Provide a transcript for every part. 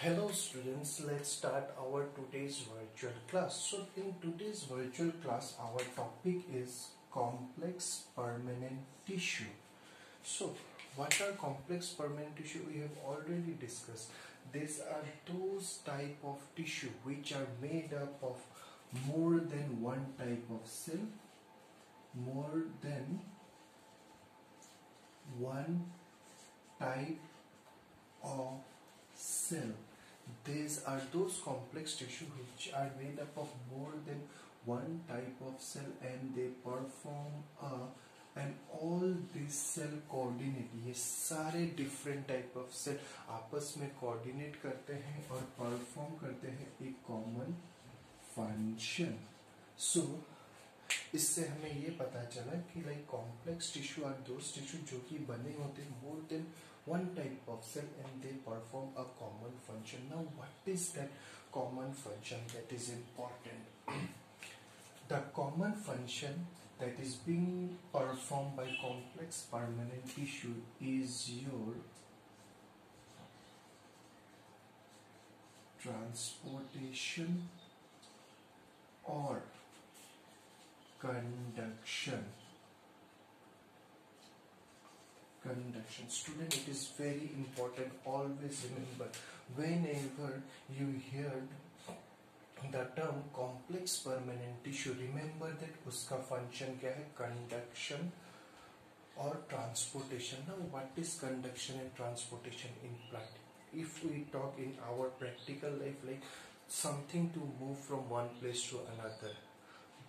Hello students, let's start our today's virtual class. So in today's virtual class, our topic is complex permanent tissue. So what are complex permanent tissue? We have already discussed. These are those type of tissue which are made up of more than one type of cell, more than one type of cell. These are those complex tissue which are made up of more than one type of cell and they perform and all these cell coordinate, ये सारे different type of cell आपस में coordinate करते हैं और perform करते हैं एक common function. So इससे हमें ये पता चला कि like complex tissue are those tissue जो कि बने होते हैं more than one type of cell and they perform a common function. Now what is that common function that is important? The common function that is being performed by complex permanent tissue is your transportation or conduction. Student, it is very important. Always remember, whenever you hear the term complex permanent tissue, remember that उसका function क्या है? Conduction or transportation. Now what is conduction and transportation in plant? If we talk in our practical life, like something to move from one place to another,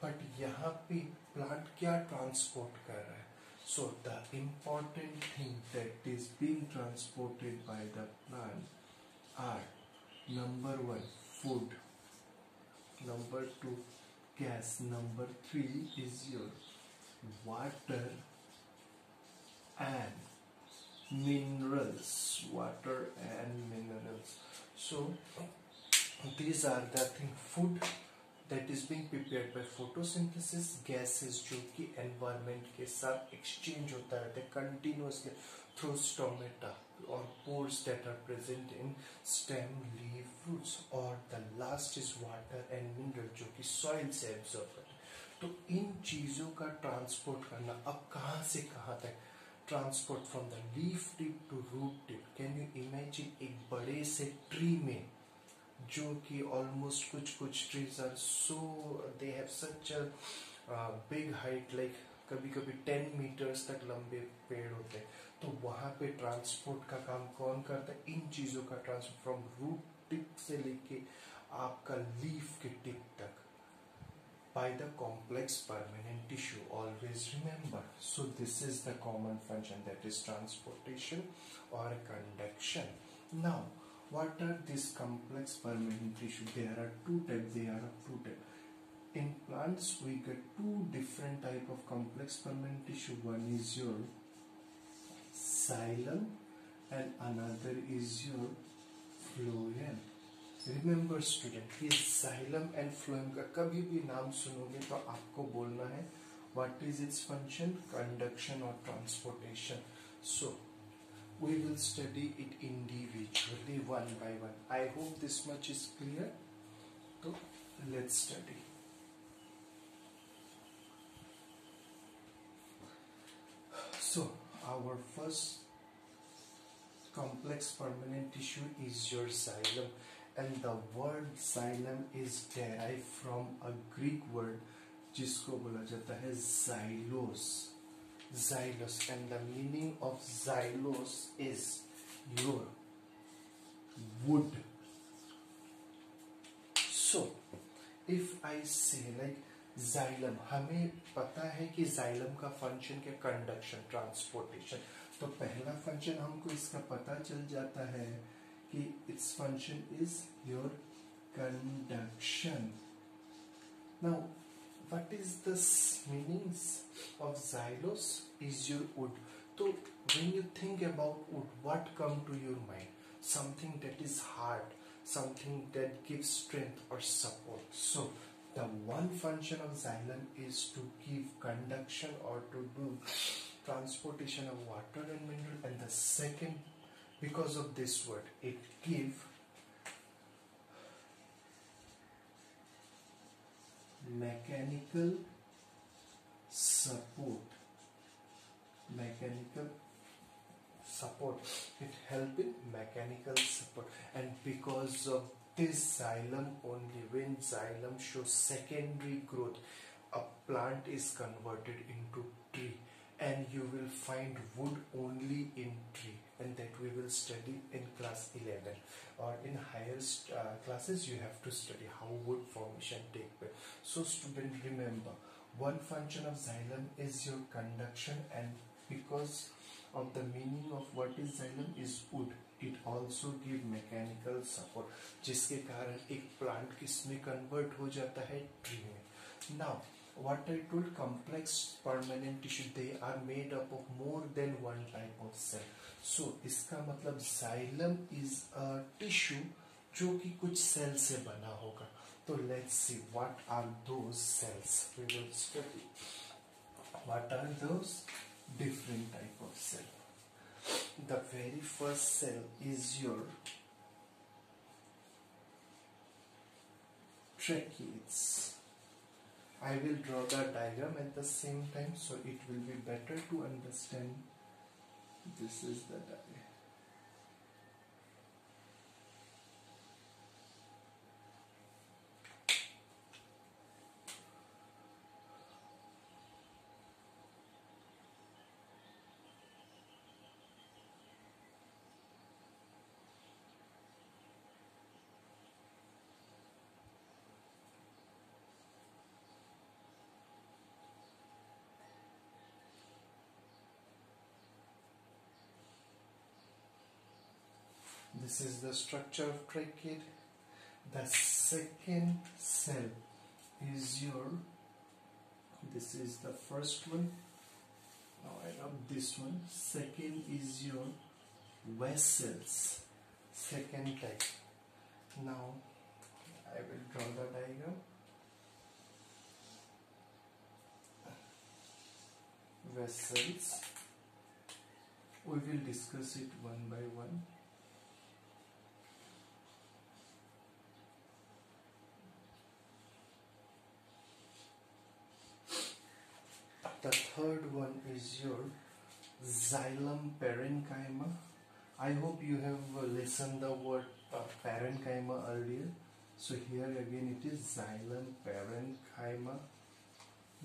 but यहाँ पे plant क्या transport कर रहा है? So the important thing that is being transported by the plant are number 1 food, number 2 gas, number 3 is your water and minerals. So these are the thing. Food that is being prepared by photosynthesis, gases जो कि environment के साथ exchange होता रहता है continuously through stomata or pores that are present in stem, leaf, roots, or the last is water and mineral जो कि soil से absorb करते हैं. तो इन चीजों का transport करना अब कहाँ से कहाँ तक? Transport from the leaf tip to root tip. Can you imagine एक बड़े से tree में जो कि almost कुछ trees are so they have such a big height, like कभी 10 meters तक लंबे पेड़ होते हैं, तो वहाँ पे ट्रांसपोर्ट का काम कौन करता है? इन चीजों का ट्रांसपोर्ट फ्रॉम रूट टिप से लेके आपका लीफ के टिप तक by the complex permanent tissue. Always remember. So this is the common function, that is transportation or conduction. Now what are these complex permanent tissue? There are two types. In plants we get two different type of complex permanent tissue. One is your xylem and another is your phloem. Remember student, ये xylem and phloem का कभी भी नाम सुनोगे तो आपको बोलना है what is its function? Conduction or transportation. So we will study it individually one by one. I hope this much is clear. So let's study. So our first complex permanent tissue is your xylem, and the word xylem is derived from a Greek word जिसको बोला जाता है xylos. And the meaning of xylos is your wood. So if I say like xylem, हमें पता है कि xylem का function क्या? Conduction, transportation. तो पहला function हमको इसका पता चल जाता है कि its function is your conduction. Now what is the meanings of xylos? Is your wood. So when you think about wood, what come to your mind? Something that is hard, something that gives strength or support. So the one function of xylem is to give conduction or to do transportation of water and mineral, and the second, because of this word, it give mechanical support. Mechanical support, it help in mechanical support. And because of this xylem only, when xylem shows secondary growth, a plant is converted into tree, and you will find wood only in tree, and that we will study in class 11, or in higher classes you have to study how wood formation take place. So student, remember, one function of xylem is your conduction, and because of the meaning of what is xylem is wood, it also give mechanical support, जिसके कारण एक plant किसमें convert हो जाता है, tree में. Now what I told, complex permanent tissue, they are made up of more than one type of cell. So इसका मतलब xylem is a tissue जो कि कुछ cell से बना होगा. तो let's see what are those cells. We will study what are those different type of cell. The very first cell is your tracheids. I will draw the diagram at the same time, so it will be better to understand. This is the diagram. This is the structure of tracheid. The second cell is your, this is the first one. Now I rub this one. Second is your vessels, second type. Now I will draw the diagram. Vessels. We will discuss it one by one. The third one is your xylem parenchyma. I hope you have listened the word parenchyma earlier. So here again it is xylem parenchyma.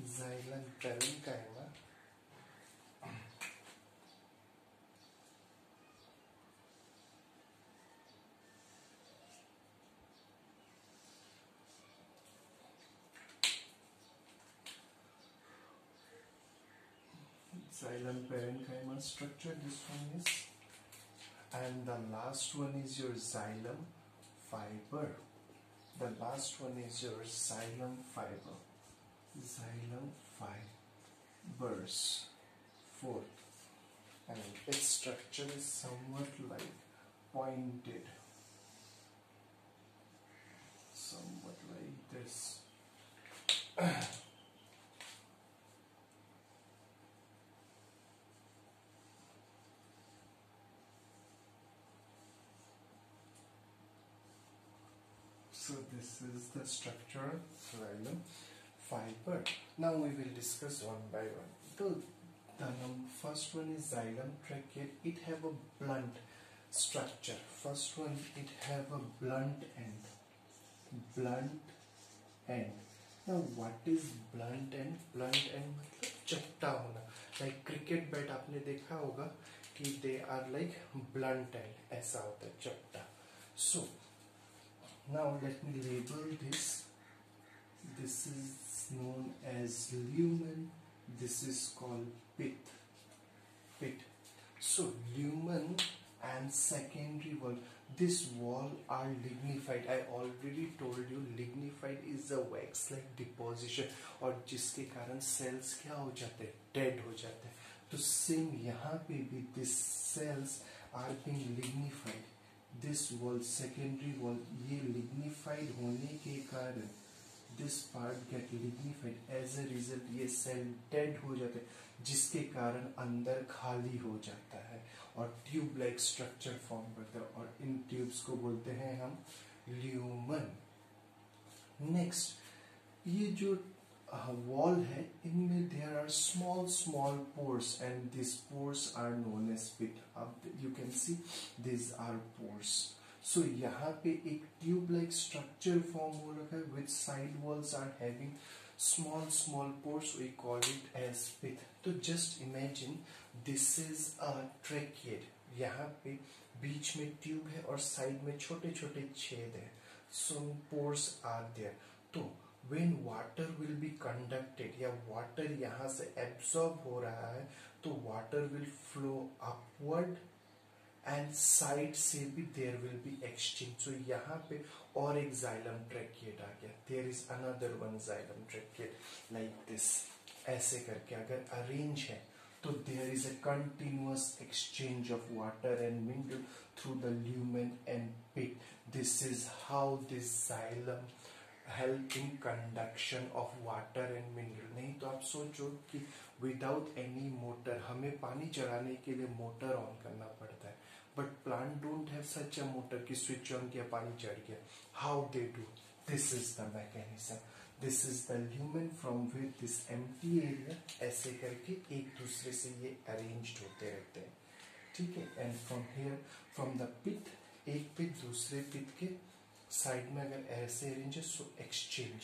Xylem parenchyma. Xylem parenchyma structure, this one is, and the last one is your xylem fiber. The last one is your xylem fiber. Xylem fibers, fourth, and its structure is somewhat like pointed, somewhat like this. So this is the structure of xylem fiber. Now we will discuss one by one. The first one is xylem tracheate. It have a blunt structure. First one, it have a blunt end. Blunt end. Now what is blunt end? Blunt end मतलब चपटा होना. Like cricket bat आपने देखा होगा कि they are like blunt end. ऐसा होता है चपटा. So now let me label this. This is known as lumen. This is called pith. Pith. So lumen and secondary wall. This wall are lignified. I already told you lignified is a wax like deposition और जिसके कारण cells क्या हो जाते हैं, dead हो जाते हैं. तो same यहाँ पे भी this cells are being lignified. This wall, secondary wall, ये lignified होने के कारण this part get lignified. As a result ये cell dead हो जाते हैं, जिसके कारण अंदर खाली हो जाता है और ट्यूब लाइक स्ट्रक्चर फॉर्म करता है और इन ट्यूब्स को बोलते हैं हम ल्यूमन. नेक्स्ट, ये जो wall है, इनमें there are small pores and these pores are known as pit. अब you can see these are pores. So यहाँ पे एक tube like structure form हो रखा है which side walls are having small pores. We call it as pit. तो just imagine this is a trachea. यहाँ पे बीच में ट्यूब है और साइड में छोटे छोटे छेद है. Some pores are there. तो when water will be conducted या water यहाँ से absorb हो रहा है तो water will flow upward and side से भी there will be exchange. So यहाँ पे और एक xylem trachea आ गया. There is another one xylem trachea like this. ऐसे करके अगर arrange है तो there is a continuous exchange of water and mineral through the lumen and pit. This is how this xylem help in conduction of water and mineral. नहीं तो आप सोचो कि without any motor हमें पानी चढ़ाने के लिए मोटर ऑन करना पड़ता है, but plant don't have such a motor कि switch on किया पानी चढ़ गया. How they do? This is the mechanism. This is the lumen from where this empty area ऐसे करके एक दूसरे से ये arranged होते रहते हैं. ठीक है. And from here, from the pit, एक pit दूसरे pit के साइड में अगर ऐसे अरेंज है सो एक्सचेंज.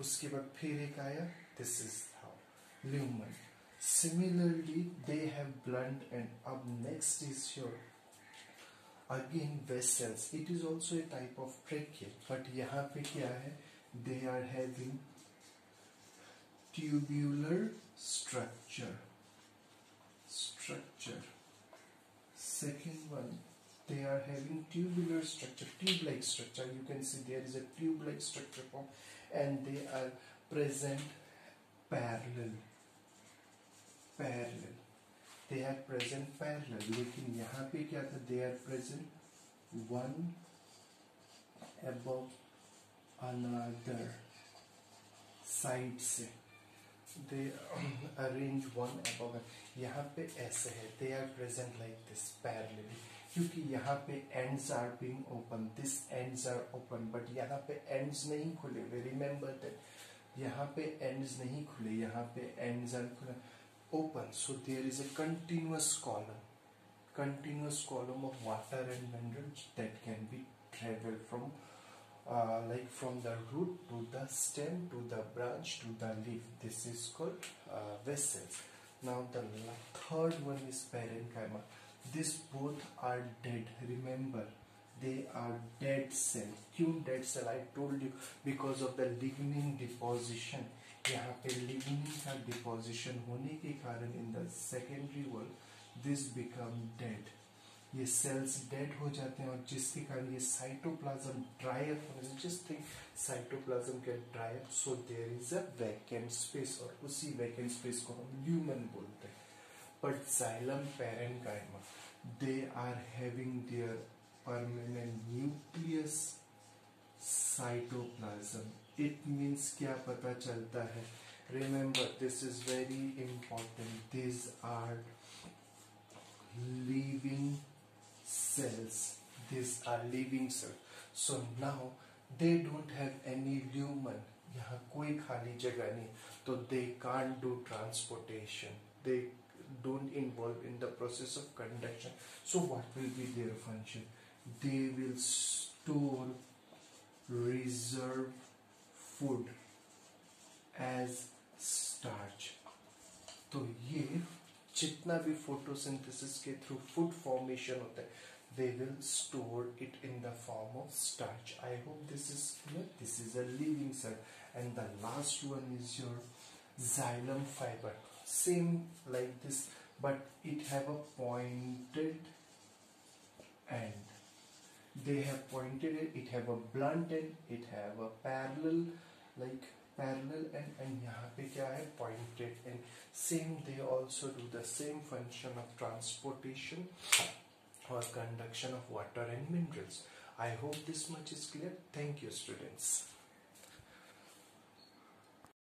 उसके बाद फिर एक आया. This is how lumen. Similarly they have blunt. And अब next is your again vessels. It is also a type of trachea, but यहाँ पे क्या है, they are having tubular structure. Second one, they are having tubular structure, tube-like structure. You can see there is a tube-like structure form, and they are present parallel. They are present parallel. लेकिन यहाँ पे क्या था? They are present one above another side से. They arrange one above. यहाँ पे ऐसे है. They are present like this parallelly. क्योंकि यहाँ पे ends are being open, this ends are open, but यहाँ पे ends नहीं खुले हुए. Remember that यहाँ पे ends नहीं खुले, यहाँ पे ends are खुले, open. So there is a continuous column of water and minerals that can be traveled from like from the root to the stem to the branch to the leaf. This is called vessels. Now the third one is parenchyma. These both are dead. Remember, they are dead cells. क्यों dead cell? I told you because of the lignin deposition. यहाँ पे lignin का deposition होने के कारण in the secondary wall, this become dead. ये cells dead हो जाते हैं और जिसके कारण ये cytoplasm dry up होने से, just think cytoplasm get dry up, so there is a vacant space और उसी vacant space को हम lumen बोलते हैं. But xylem parenchyma, they are having their permanent nucleus cytoplasm. It means क्या पता चलता है? Remember, this is very important. These are living cells. So now they don't have any lumen. यहाँ कोई खाली जगह नहीं, तो they can't do transportation. They don't involve in the process of conduction. So what will be their function? They will store reserve food as starch. तो ये जितना भी photosynthesis के through food formation होता है, they will store it in the form of starch. I hope this is clear. This is a living cell. And the last one is your xylem fiber. Same like this, but it have a pointed end. They have pointed end, it have a blunt end, it have a parallel end, and यहाँ पे क्या है? Pointed end. Same, they also do the same function of transportation or conduction of water and minerals. I hope this much is clear. Thank you, students.